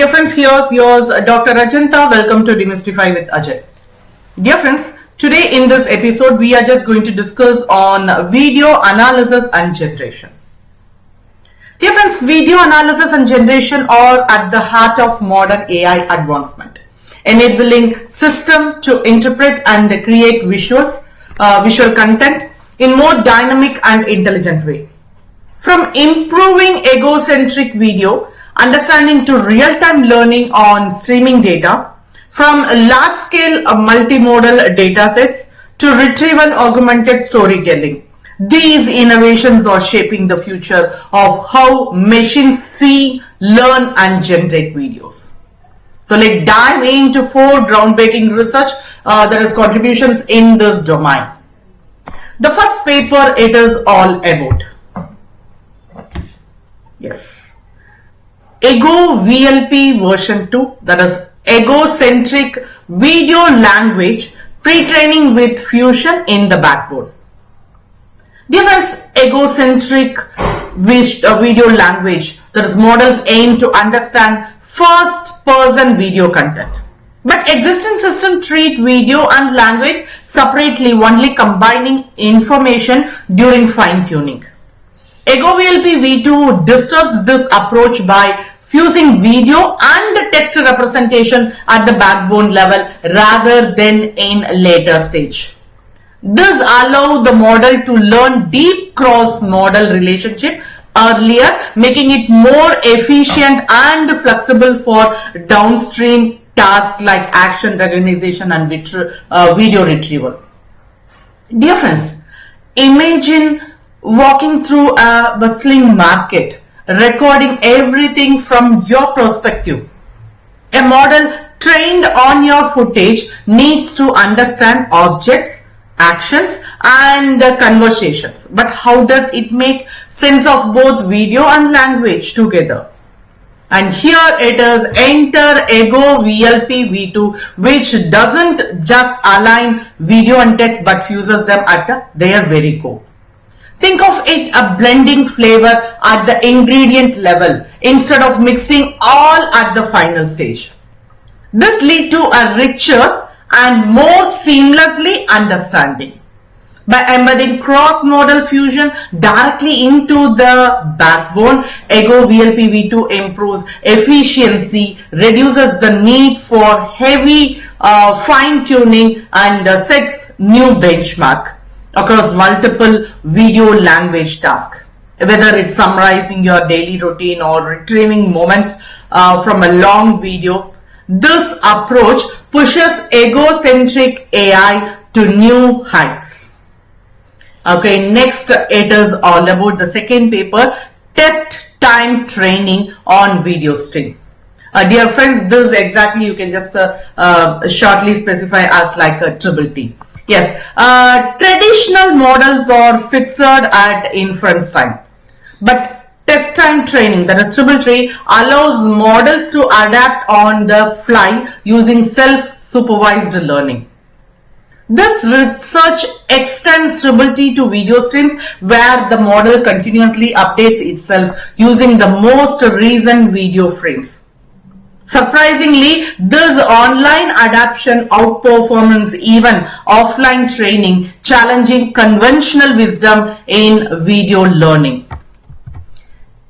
dear friends, here's yours, Dr. Rajanta. Welcome to Demystify with Ajay. Dear friends, today in this episode, we are just going to discuss on video analysis and generation. Dear friends, video analysis and generation are at the heart of modern AI advancement, enabling system to interpret and create visual content in more dynamic and intelligent way. From improving egocentric video understanding to real-time learning on streaming data, from large-scale multimodal datasets to retrieval-augmented storytelling. These innovations are shaping the future of how machines see, learn, and generate videos. So let's dive into 4 groundbreaking research that is contributions in this domain. The first paper it is all about. Yes. Ego VLP version 2, that is Egocentric Video Language Pre-training with Fusion in the backbone. Dear friends, Egocentric video language, that is models aim to understand first-person video content. But existing systems treat video and language separately, only combining information during fine-tuning. Ego VLP v2 disturbs this approach by fusing video and text representation at the backbone level rather than in later stage. This allows the model to learn deep cross-modal relationship earlier, making it more efficient and flexible for downstream tasks like action recognition and video retrieval. Dear friends, imagine walking through a bustling market, recording everything from your perspective. A model trained on your footage needs to understand objects, actions, and conversations. But how does it make sense of both video and language together? And here it is, enter Ego VLP v2, which doesn't just align video and text but fuses them at their very core. Think of it a blending flavor at the ingredient level instead of mixing all at the final stage. This leads to a richer and more seamlessly understanding. By embedding cross-modal fusion directly into the backbone, Ego VLP v2 improves efficiency, reduces the need for heavy fine-tuning, and sets new benchmark across multiple video language tasks. Whether it's summarizing your daily routine or retrieving moments from a long video, this approach pushes egocentric AI to new heights. Okay, next it is all about the second paper, test time training on video stream. Dear friends, this exactly you can just shortly specify as like a triple T. Yes, traditional models are fixed at inference time, but test time training, that is triple T, allows models to adapt on the fly using self-supervised learning. This research extends triple T to video streams where the model continuously updates itself using the most recent video frames. Surprisingly, this online adaptation outperforms even offline training, challenging conventional wisdom in video learning.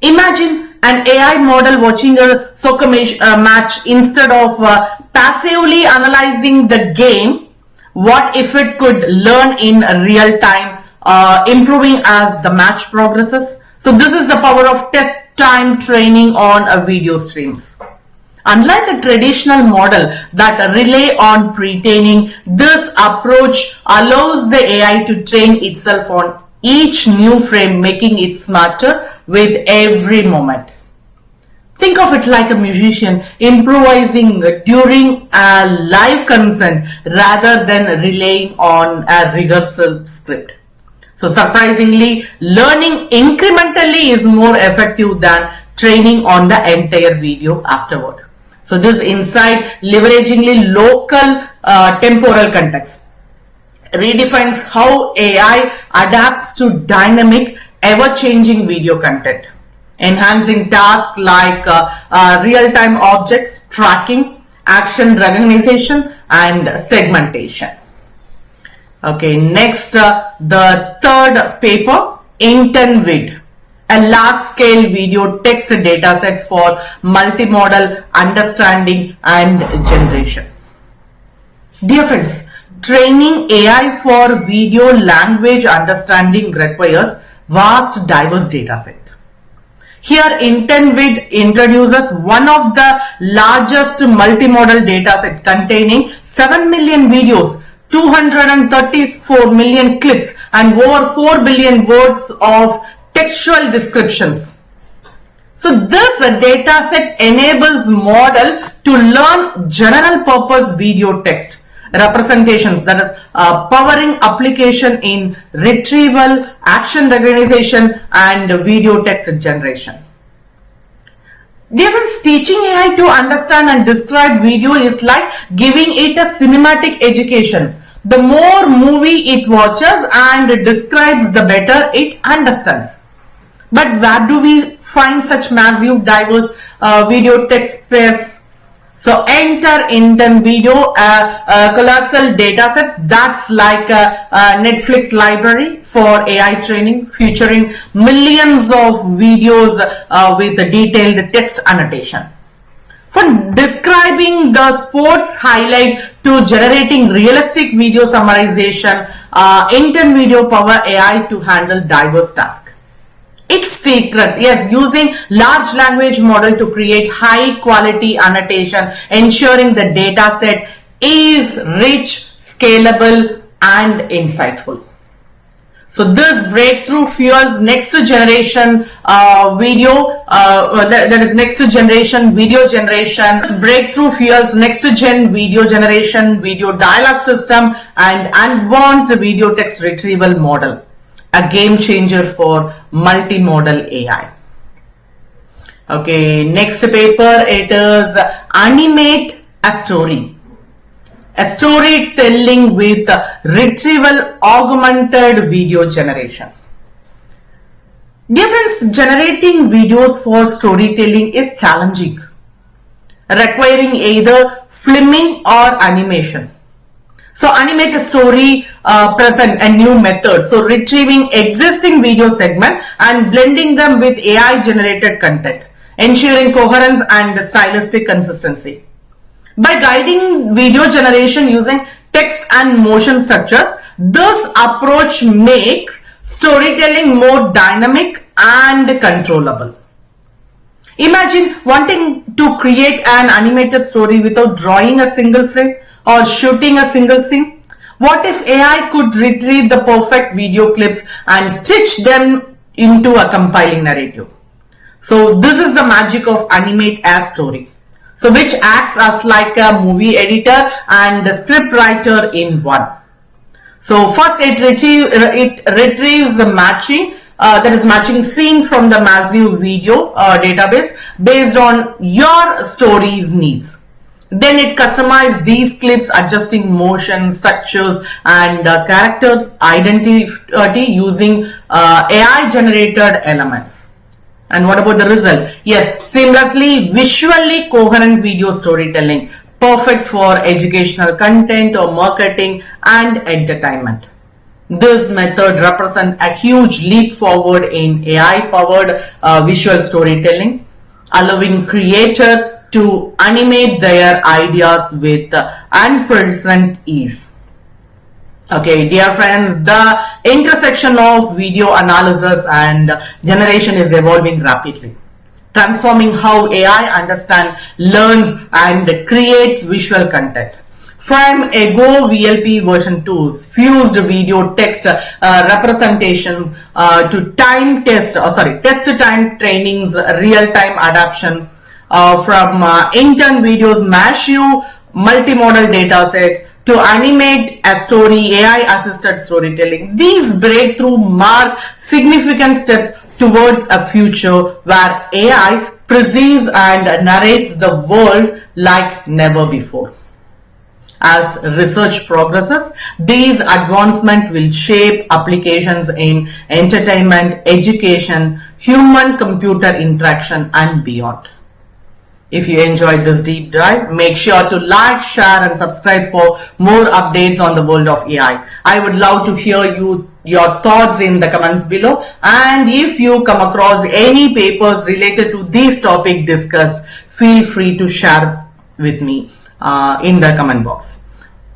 Imagine an AI model watching a soccer match instead of passively analyzing the game. What if it could learn in real time, improving as the match progresses? So this is the power of test time training on video streams. Unlike a traditional model that rely on pre-training, this approach allows the AI to train itself on each new frame, making it smarter with every moment. Think of it like a musician improvising during a live concert rather than relying on a rehearsal script. So surprisingly, learning incrementally is more effective than training on the entire video afterward. So this insight, leveraging local temporal context, redefines how AI adapts to dynamic, ever-changing video content. enhancing tasks like real-time objects tracking, action recognition, and segmentation. Okay, next, the third paper, InternVid, a large-scale video text dataset for multimodal understanding and generation. Dear friends, training AI for video language understanding requires vast, diverse dataset. Here, InternVid introduces one of the largest multimodal dataset containing 7 million videos, 234 million clips, and over 4 billion words of textual descriptions. So this dataset enables model to learn general purpose video text representations, that is powering application in retrieval, action recognition, and video text generation. Dear friends, teaching AI to understand and describe video is like giving it a cinematic education. The more movie it watches and describes, the better it understands. But where do we find such massive, diverse video text pairs? So enter InternVid, colossal datasets that's like a Netflix library for AI training, featuring millions of videos with detailed text annotation. From describing the sports highlight to generating realistic video summarization, InternVid power AI to handle diverse tasks. Its secret, yes, using large language model to create high quality annotation, ensuring the data set is rich, scalable, and insightful. So this breakthrough fuels next generation video, that is next generation video generation. This breakthrough fuels next gen video generation, video dialogue system, and advanced video text retrieval model. A game changer for multimodal AI. Okay, next paper, it is Animate-A-Story, a storytelling with retrieval-augmented video generation. Dear friends, generating videos for storytelling is challenging, requiring either filming or animation. So Animate-A-Story present a new method. So retrieving existing video segment and blending them with AI generated content, ensuring coherence and stylistic consistency. By guiding video generation using text and motion structures, this approach makes storytelling more dynamic and controllable. Imagine wanting to create an animated story without drawing a single frame or shooting a single scene. What if AI could retrieve the perfect video clips and stitch them into a compiling narrative? So this is the magic of Animate-A-Story. So which acts as like a movie editor and the script writer in one. So first it retrieves the matching, that is matching scene from the massive video database based on your story's needs. Then it customizes these clips, adjusting motion, structures, and characters' identity using AI generated elements. And what about the result? Yes, seamlessly visually coherent video storytelling, perfect for educational content or marketing and entertainment. This method represents a huge leap forward in AI-powered visual storytelling, allowing creators to animate their ideas with unprecedented ease. Okay, dear friends, the intersection of video analysis and generation is evolving rapidly, transforming how AI understands, learns, and creates visual content. From Ego-VLP version 2, fused video text representation to test-time trainings, real-time adaptation, from InternVid's massive multimodal dataset to Animate-A-Story AI-assisted storytelling. These breakthroughs mark significant steps towards a future where AI perceives and narrates the world like never before. As research progresses, these advancements will shape applications in entertainment, education, human-computer interaction, and beyond. If you enjoyed this deep dive, make sure to like, share, and subscribe for more updates on the world of AI. I would love to hear your thoughts in the comments below. And if you come across any papers related to this topic discussed, feel free to share with me in the comment box.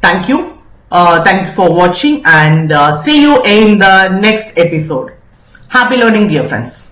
Thank you. Thanks for watching, and see you in the next episode. Happy learning, dear friends.